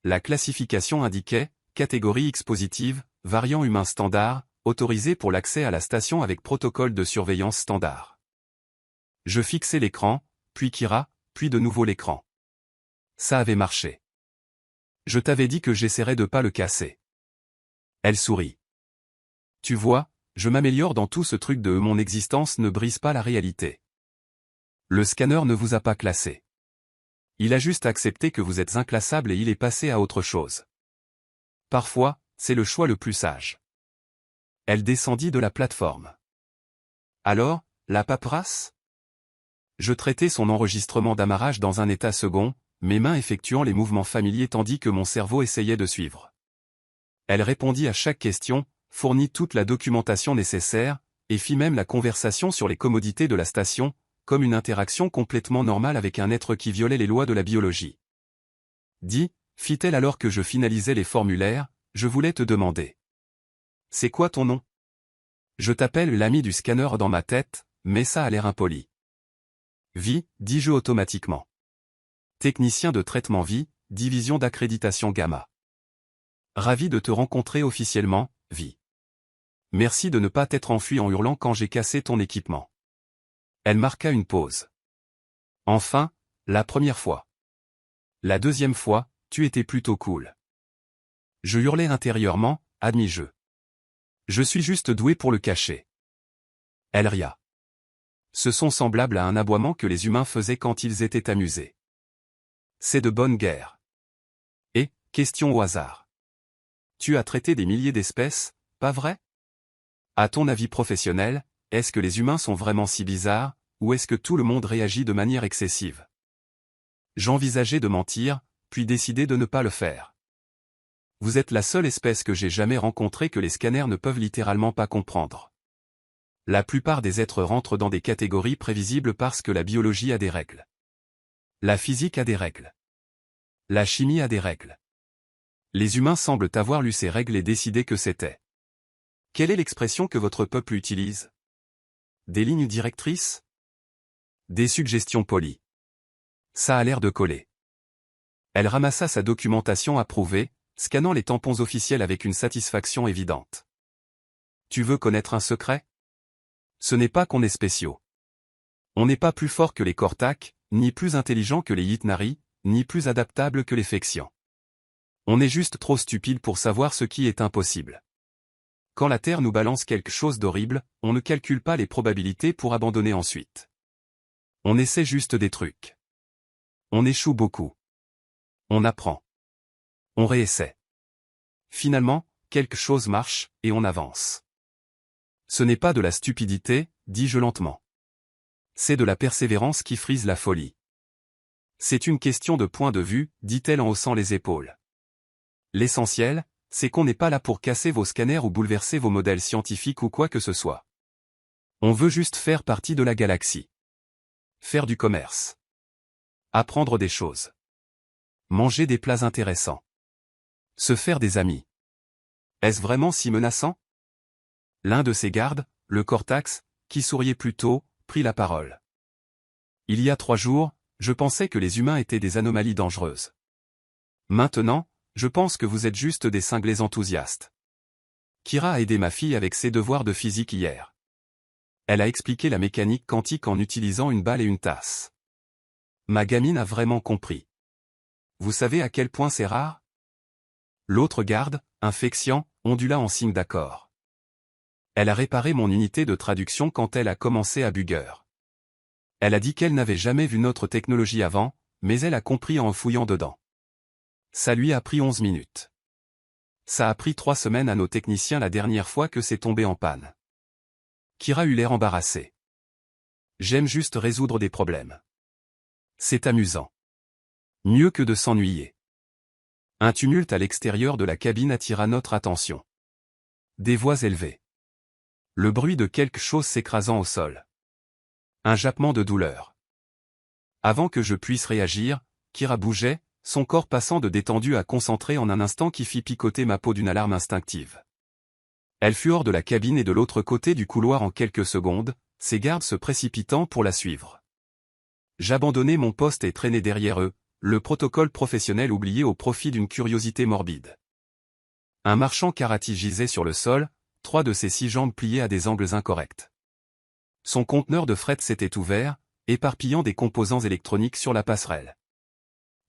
Speaker 1: La classification indiquait « Catégorie X positive, variant humain standard, autorisé pour l'accès à la station avec protocole de surveillance standard ». Je fixai l'écran, puis Kira, puis de nouveau l'écran. Ça avait marché. Je t'avais dit que j'essaierais de pas le casser. Elle sourit. Tu vois, je m'améliore dans tout ce truc de mon existence ne brise pas la réalité. Le scanner ne vous a pas classé. Il a juste accepté que vous êtes inclassable et il est passé à autre chose. Parfois, c'est le choix le plus sage. Elle descendit de la plateforme. Alors, la paperasse ? Je traitais son enregistrement d'amarrage dans un état second, mes mains effectuant les mouvements familiers tandis que mon cerveau essayait de suivre. Elle répondit à chaque question, fournit toute la documentation nécessaire, et fit même la conversation sur les commodités de la station, comme une interaction complètement normale avec un être qui violait les lois de la biologie. Dis, fit-elle alors que je finalisais les formulaires, je voulais te demander. C'est quoi ton nom ? Je t'appelle l'ami du scanner dans ma tête, mais ça a l'air impoli. Vi, dis-je automatiquement. Technicien de traitement Vi, division d'accréditation Gamma. Ravi de te rencontrer officiellement, Vi. Merci de ne pas t'être enfui en hurlant quand j'ai cassé ton équipement. Elle marqua une pause. Enfin, la première fois. La deuxième fois, tu étais plutôt cool. Je hurlai intérieurement, admis-je. Je suis juste doué pour le cacher. Elle ria. Ce son semblable à un aboiement que les humains faisaient quand ils étaient amusés. C'est de bonne guerre. Et, question au hasard. Tu as traité des milliers d'espèces, pas vrai ? À ton avis professionnel, est-ce que les humains sont vraiment si bizarres, ou est-ce que tout le monde réagit de manière excessive ? J'envisageais de mentir, puis décidai de ne pas le faire. Vous êtes la seule espèce que j'ai jamais rencontrée que les scanners ne peuvent littéralement pas comprendre. La plupart des êtres rentrent dans des catégories prévisibles parce que la biologie a des règles. La physique a des règles. La chimie a des règles. Les humains semblent avoir lu ces règles et décidé que c'était. Quelle est l'expression que votre peuple utilise ? Des lignes directrices ? Des suggestions polies. Ça a l'air de coller. Elle ramassa sa documentation approuvée, scannant les tampons officiels avec une satisfaction évidente. Tu veux connaître un secret ? Ce n'est pas qu'on est spéciaux. On n'est pas plus fort que les Cortac, ni plus intelligent que les Yitnari, ni plus adaptable que les Fexians. On est juste trop stupide pour savoir ce qui est impossible. Quand la Terre nous balance quelque chose d'horrible, on ne calcule pas les probabilités pour abandonner ensuite. On essaie juste des trucs. On échoue beaucoup. On apprend. On réessaie. Finalement, quelque chose marche, et on avance. Ce n'est pas de la stupidité, dis-je lentement. C'est de la persévérance qui frise la folie. C'est une question de point de vue, dit-elle en haussant les épaules. L'essentiel, c'est qu'on n'est pas là pour casser vos scanners ou bouleverser vos modèles scientifiques ou quoi que ce soit. On veut juste faire partie de la galaxie. Faire du commerce. Apprendre des choses. Manger des plats intéressants. Se faire des amis. Est-ce vraiment si menaçant ? L'un de ses gardes, le Cortax, qui souriait plutôt, prit la parole. Il y a 3 jours, je pensais que les humains étaient des anomalies dangereuses. Maintenant, je pense que vous êtes juste des cinglés enthousiastes. Kira a aidé ma fille avec ses devoirs de physique hier. Elle a expliqué la mécanique quantique en utilisant une balle et une tasse. Ma gamine a vraiment compris. Vous savez à quel point c'est rare ? L'autre garde, un Fexian, ondula en signe d'accord. Elle a réparé mon unité de traduction quand elle a commencé à bugger. Elle a dit qu'elle n'avait jamais vu notre technologie avant, mais elle a compris en fouillant dedans. Ça lui a pris 11 minutes. Ça a pris 3 semaines à nos techniciens la dernière fois que c'est tombé en panne. Kira eut l'air embarrassé. J'aime juste résoudre des problèmes. C'est amusant. Mieux que de s'ennuyer. Un tumulte à l'extérieur de la cabine attira notre attention. Des voix élevées. Le bruit de quelque chose s'écrasant au sol. Un jappement de douleur. Avant que je puisse réagir, Kira bougeait, son corps passant de détendu à concentré en un instant qui fit picoter ma peau d'une alarme instinctive. Elle fut hors de la cabine et de l'autre côté du couloir en quelques secondes, ses gardes se précipitant pour la suivre. J'abandonnai mon poste et traînai derrière eux, le protocole professionnel oublié au profit d'une curiosité morbide. Un marchand Karaty gisait sur le sol, 3 de ses 6 jambes pliées à des angles incorrects. Son conteneur de fret s'était ouvert, éparpillant des composants électroniques sur la passerelle.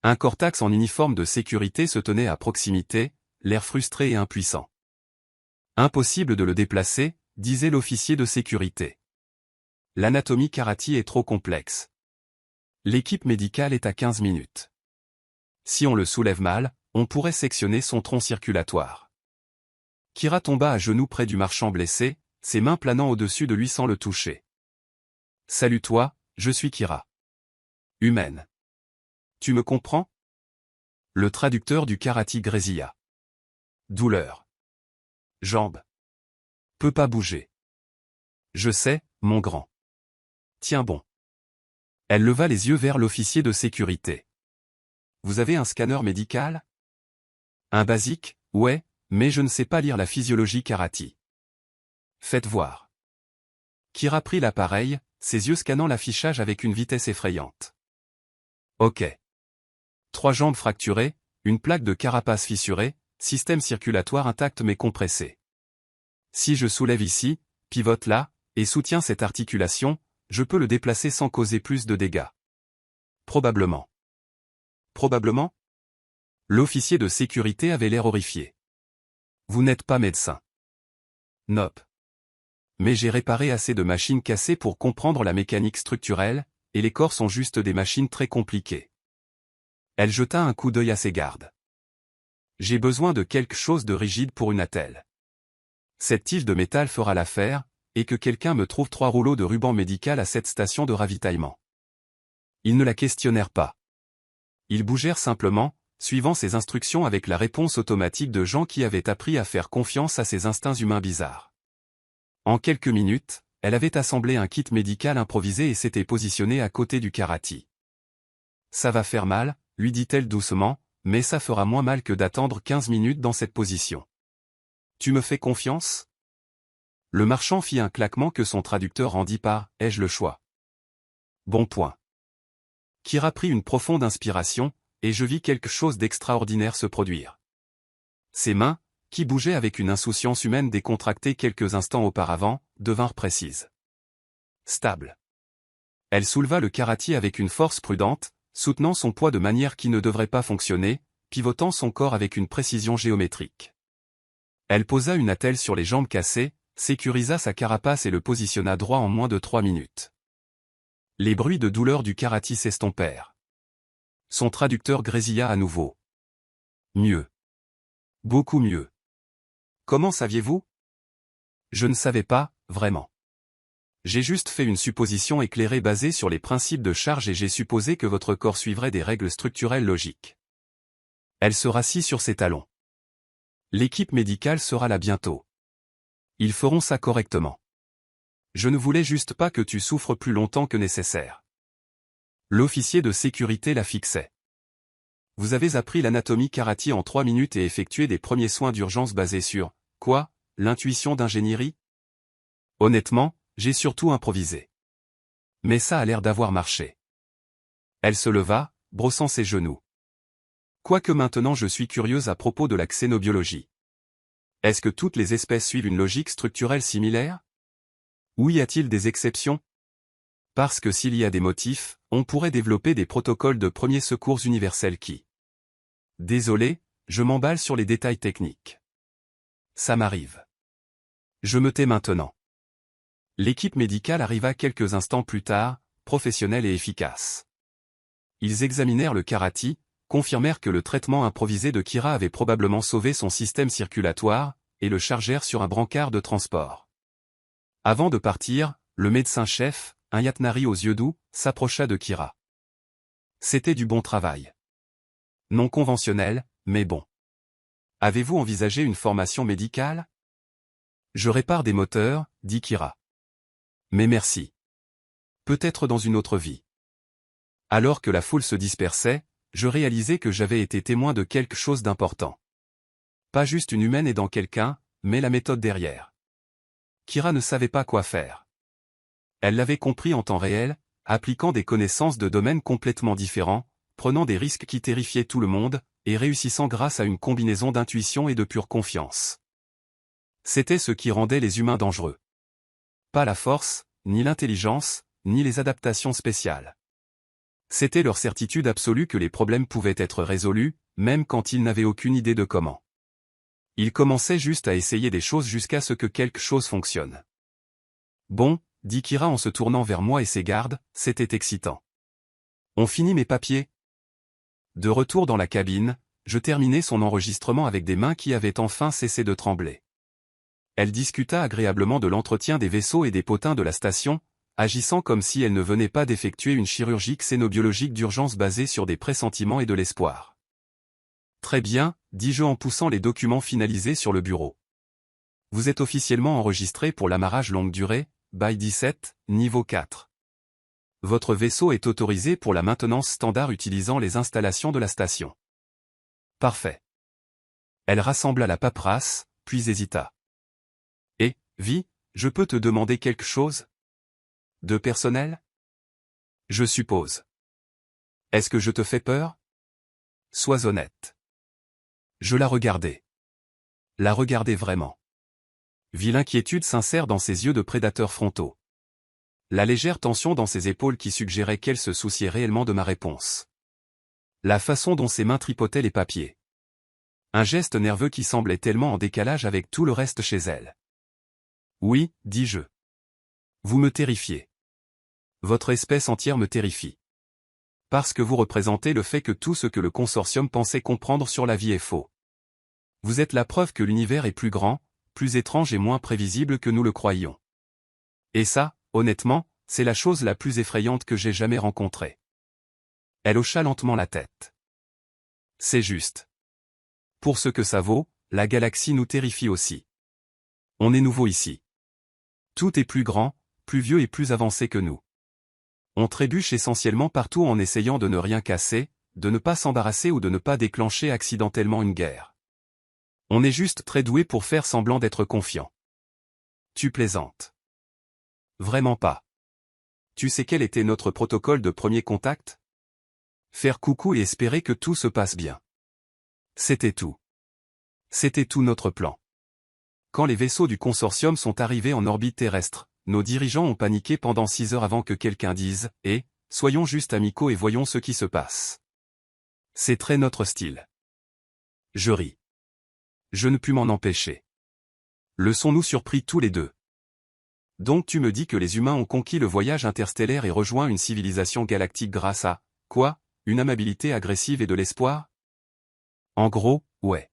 Speaker 1: Un Cortax en uniforme de sécurité se tenait à proximité, l'air frustré et impuissant. Impossible de le déplacer, disait l'officier de sécurité. L'anatomie Karaty est trop complexe. L'équipe médicale est à 15 minutes. Si on le soulève mal, on pourrait sectionner son tronc circulatoire. Kira tomba à genoux près du marchand blessé, ses mains planant au-dessus de lui sans le toucher. « Salut toi, je suis Kira. Humaine. Tu me comprends ?» Le traducteur du Karaty grésilla. Douleur. Jambes. Peut pas bouger. Je sais, mon grand. Tiens bon. Elle leva les yeux vers l'officier de sécurité. Vous avez un scanner médical? Un basique, ouais, mais je ne sais pas lire la physiologie Karaty. Faites voir. Kira prit l'appareil, ses yeux scannant l'affichage avec une vitesse effrayante. Ok. 3 jambes fracturées, une plaque de carapace fissurée, système circulatoire intact mais compressé. Si je soulève ici, pivote là, et soutiens cette articulation, je peux le déplacer sans causer plus de dégâts. Probablement. Probablement? L'officier de sécurité avait l'air horrifié. Vous n'êtes pas médecin. Nope. Mais j'ai réparé assez de machines cassées pour comprendre la mécanique structurelle, et les corps sont juste des machines très compliquées. Elle jeta un coup d'œil à ses gardes. J'ai besoin de quelque chose de rigide pour une attelle. Cette tige de métal fera l'affaire, et que quelqu'un me trouve 3 rouleaux de ruban médical à cette station de ravitaillement. Ils ne la questionnèrent pas. Ils bougèrent simplement, suivant ses instructions avec la réponse automatique de gens qui avaient appris à faire confiance à ses instincts humains bizarres. En quelques minutes, elle avait assemblé un kit médical improvisé et s'était positionnée à côté du Karaty. Ça va faire mal, lui dit-elle doucement, mais ça fera moins mal que d'attendre 15 minutes dans cette position. Tu me fais confiance? Le marchand fit un claquement que son traducteur rendit par « Ai-je le choix ?» Bon point. Kira prit une profonde inspiration, et je vis quelque chose d'extraordinaire se produire. Ses mains, qui bougeaient avec une insouciance humaine décontractée quelques instants auparavant, devinrent précises. Stables. Elle souleva le Karaty avec une force prudente, soutenant son poids de manière qui ne devrait pas fonctionner, pivotant son corps avec une précision géométrique. Elle posa une attelle sur les jambes cassées, sécurisa sa carapace et le positionna droit en moins de 3 minutes. Les bruits de douleur du Karaty s'estompèrent. Son traducteur grésilla à nouveau. Mieux. Beaucoup mieux. Comment saviez-vous? Je ne savais pas, vraiment. J'ai juste fait une supposition éclairée basée sur les principes de charge et j'ai supposé que votre corps suivrait des règles structurelles logiques. Elle se rassit sur ses talons. L'équipe médicale sera là bientôt. Ils feront ça correctement. Je ne voulais juste pas que tu souffres plus longtemps que nécessaire. L'officier de sécurité la fixait. Vous avez appris l'anatomie Karaty en 3 minutes et effectué des premiers soins d'urgence basés sur, quoi, l'intuition d'ingénierie? Honnêtement, j'ai surtout improvisé. Mais ça a l'air d'avoir marché. Elle se leva, brossant ses genoux. Quoique maintenant je suis curieuse à propos de la xénobiologie. Est-ce que toutes les espèces suivent une logique structurelle similaire? Ou y a-t-il des exceptions? Parce que s'il y a des motifs, on pourrait développer des protocoles de premiers secours universels qui... Désolé, je m'emballe sur les détails techniques. Ça m'arrive. Je me tais maintenant. L'équipe médicale arriva quelques instants plus tard, professionnelle et efficace. Ils examinèrent le Karaty, confirmèrent que le traitement improvisé de Kira avait probablement sauvé son système circulatoire, et le chargèrent sur un brancard de transport. Avant de partir, le médecin-chef, un Yatnari aux yeux doux, s'approcha de Kira. C'était du bon travail. Non conventionnel, mais bon. Avez-vous envisagé une formation médicale? Je répare des moteurs, dit Kira. Mais merci. Peut-être dans une autre vie. Alors que la foule se dispersait, je réalisais que j'avais été témoin de quelque chose d'important. Pas juste une humaine aidant quelqu'un, mais la méthode derrière. Kira ne savait pas quoi faire. Elle l'avait compris en temps réel, appliquant des connaissances de domaines complètement différents, prenant des risques qui terrifiaient tout le monde, et réussissant grâce à une combinaison d'intuition et de pure confiance. C'était ce qui rendait les humains dangereux. Pas la force, ni l'intelligence, ni les adaptations spéciales. C'était leur certitude absolue que les problèmes pouvaient être résolus, même quand ils n'avaient aucune idée de comment. Ils commençaient juste à essayer des choses jusqu'à ce que quelque chose fonctionne. Bon, dit Kira en se tournant vers moi et ses gardes, c'était excitant. On finit mes papiers. De retour dans la cabine, je terminai son enregistrement avec des mains qui avaient enfin cessé de trembler. Elle discuta agréablement de l'entretien des vaisseaux et des potins de la station, agissant comme si elle ne venait pas d'effectuer une chirurgie xénobiologique d'urgence basée sur des pressentiments et de l'espoir. Très bien, dis-je en poussant les documents finalisés sur le bureau. Vous êtes officiellement enregistré pour l'amarrage longue durée, BY 17, niveau 4. Votre vaisseau est autorisé pour la maintenance standard utilisant les installations de la station. Parfait. Elle rassembla la paperasse, puis hésita. Et, Vi, je peux te demander quelque chose? De personnel? Je suppose. Est-ce que je te fais peur? Sois honnête. Je la regardai. La regardai vraiment. Vis l'inquiétude sincère dans ses yeux de prédateurs frontaux. La légère tension dans ses épaules qui suggérait qu'elle se souciait réellement de ma réponse. La façon dont ses mains tripotaient les papiers. Un geste nerveux qui semblait tellement en décalage avec tout le reste chez elle. Oui, dis-je. Vous me terrifiez. Votre espèce entière me terrifie. Parce que vous représentez le fait que tout ce que le consortium pensait comprendre sur la vie est faux. Vous êtes la preuve que l'univers est plus grand, plus étrange et moins prévisible que nous le croyions. Et ça, honnêtement, c'est la chose la plus effrayante que j'ai jamais rencontrée. Elle hocha lentement la tête. C'est juste. Pour ce que ça vaut, la galaxie nous terrifie aussi. On est nouveau ici. Tout est plus grand, plus vieux et plus avancé que nous. On trébuche essentiellement partout en essayant de ne rien casser, de ne pas s'embarrasser ou de ne pas déclencher accidentellement une guerre. On est juste très doué pour faire semblant d'être confiant. Tu plaisantes. Vraiment pas. Tu sais quel était notre protocole de premier contact? Faire coucou et espérer que tout se passe bien. C'était tout. C'était tout notre plan. Quand les vaisseaux du consortium sont arrivés en orbite terrestre, nos dirigeants ont paniqué pendant 6 heures avant que quelqu'un dise « Eh, soyons juste amicaux et voyons ce qui se passe ». C'est très notre style. Je ris. Je ne pus m'en empêcher. Le sont-nous surpris tous les deux? Donc tu me dis que les humains ont conquis le voyage interstellaire et rejoint une civilisation galactique grâce à, quoi, une amabilité agressive et de l'espoir? En gros, ouais.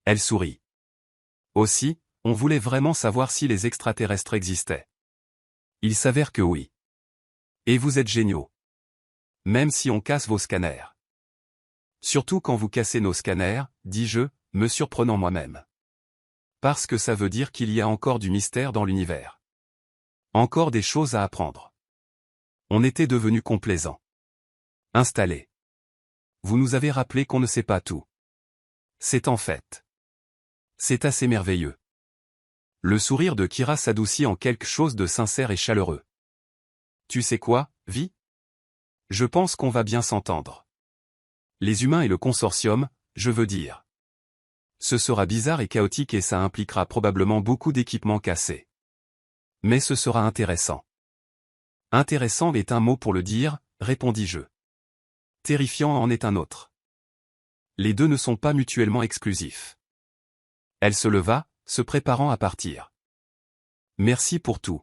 Speaker 1: Elle sourit. Aussi, on voulait vraiment savoir si les extraterrestres existaient. Il s'avère que oui. Et vous êtes géniaux. Même si on casse vos scanners. Surtout quand vous cassez nos scanners, dis-je, me surprenant moi-même. Parce que ça veut dire qu'il y a encore du mystère dans l'univers. Encore des choses à apprendre. On était devenus complaisants. Installés. Vous nous avez rappelé qu'on ne sait pas tout. C'est en fait. C'est assez merveilleux. Le sourire de Kira s'adoucit en quelque chose de sincère et chaleureux. Tu sais quoi, Vi? Je pense qu'on va bien s'entendre. Les humains et le consortium, je veux dire. Ce sera bizarre et chaotique et ça impliquera probablement beaucoup d'équipements cassés. Mais ce sera intéressant. Intéressant est un mot pour le dire, répondis-je. Terrifiant en est un autre. Les deux ne sont pas mutuellement exclusifs. Elle se leva, se préparant à partir. Merci pour tout.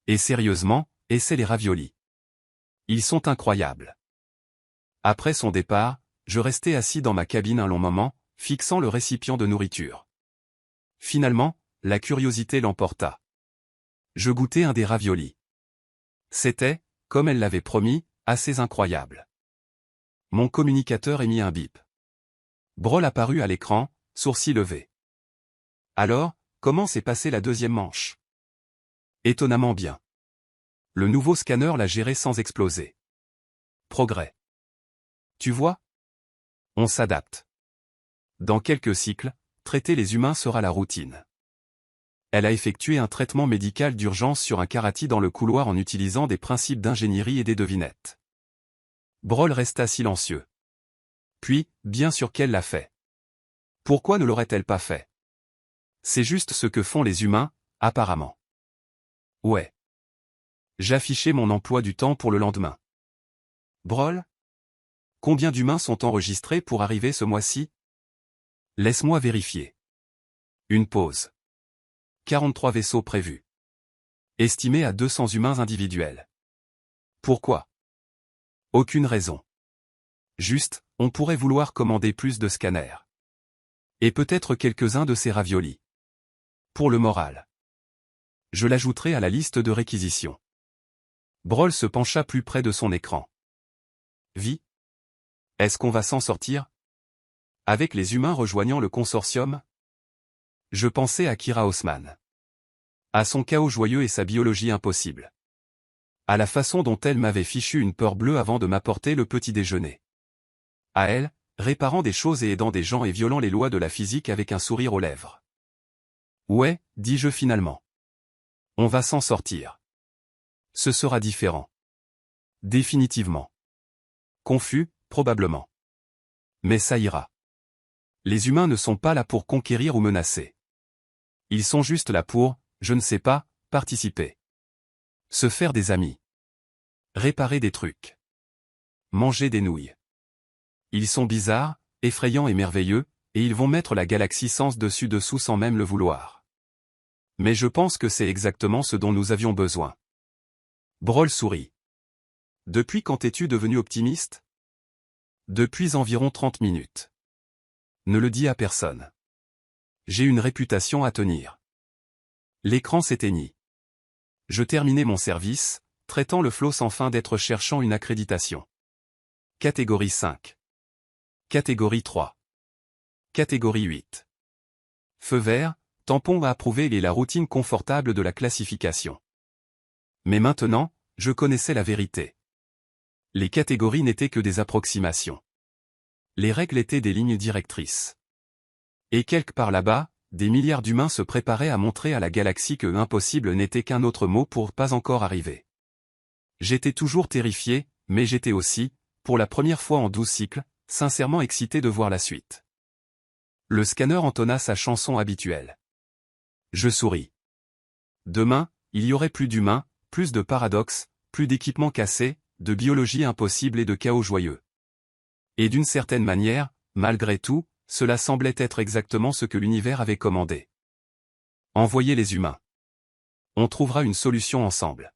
Speaker 1: Et sérieusement, essaie les raviolis. Ils sont incroyables. Après son départ, je restai assis dans ma cabine un long moment, fixant le récipient de nourriture. Finalement, la curiosité l'emporta. Je goûtai un des raviolis. C'était, comme elle l'avait promis, assez incroyable. Mon communicateur émit un bip. Brol apparut à l'écran, sourcils levés. Alors, comment s'est passée la deuxième manche? Étonnamment bien. Le nouveau scanner l'a géré sans exploser. Progrès. Tu vois? On s'adapte. Dans quelques cycles, traiter les humains sera la routine. Elle a effectué un traitement médical d'urgence sur un Karati dans le couloir en utilisant des principes d'ingénierie et des devinettes. Broll resta silencieux. Puis, bien sûr qu'elle l'a fait. Pourquoi ne l'aurait-elle pas fait? C'est juste ce que font les humains, apparemment. Ouais. J'affichais mon emploi du temps pour le lendemain. Broll? Combien d'humains sont enregistrés pour arriver ce mois-ci? Laisse-moi vérifier. Une pause. 43 vaisseaux prévus. Estimé à 200 humains individuels. Pourquoi? Aucune raison. Juste, on pourrait vouloir commander plus de scanners. Et peut-être quelques-uns de ces raviolis. Pour le moral. Je l'ajouterai à la liste de réquisitions. Broll se pencha plus près de son écran. Vi? Est-ce qu'on va s'en sortir? Avec les humains rejoignant le consortium? Je pensais à Kira Haussmann. À son chaos joyeux et sa biologie impossible. À la façon dont elle m'avait fichu une peur bleue avant de m'apporter le petit déjeuner. À elle, réparant des choses et aidant des gens et violant les lois de la physique avec un sourire aux lèvres. Ouais, dis-je finalement. On va s'en sortir. Ce sera différent. Définitivement. Confus, probablement. Mais ça ira. Les humains ne sont pas là pour conquérir ou menacer. Ils sont juste là pour, je ne sais pas, participer. Se faire des amis. Réparer des trucs. Manger des nouilles. Ils sont bizarres, effrayants et merveilleux, et ils vont mettre la galaxie sens dessus dessous sans même le vouloir. Mais je pense que c'est exactement ce dont nous avions besoin. Broll sourit. Depuis quand es-tu devenu optimiste? Depuis environ 30 minutes. Ne le dis à personne. J'ai une réputation à tenir. L'écran s'éteignit. Je terminai mon service, traitant le flot sans fin d'être cherchant une accréditation. Catégorie 5. Catégorie 3. Catégorie 8. Feu vert, tampon à approuver et la routine confortable de la classification. Mais maintenant, je connaissais la vérité. Les catégories n'étaient que des approximations. Les règles étaient des lignes directrices. Et quelque part là-bas, des milliards d'humains se préparaient à montrer à la galaxie que impossible n'était qu'un autre mot pour pas encore arriver. J'étais toujours terrifié, mais j'étais aussi, pour la première fois en 12 cycles, sincèrement excité de voir la suite. Le scanner entonna sa chanson habituelle. Je souris. Demain, il y aurait plus d'humains, plus de paradoxes, plus d'équipements cassés, de biologie impossible et de chaos joyeux. Et d'une certaine manière, malgré tout, cela semblait être exactement ce que l'univers avait commandé. Envoyez les humains. On trouvera une solution ensemble.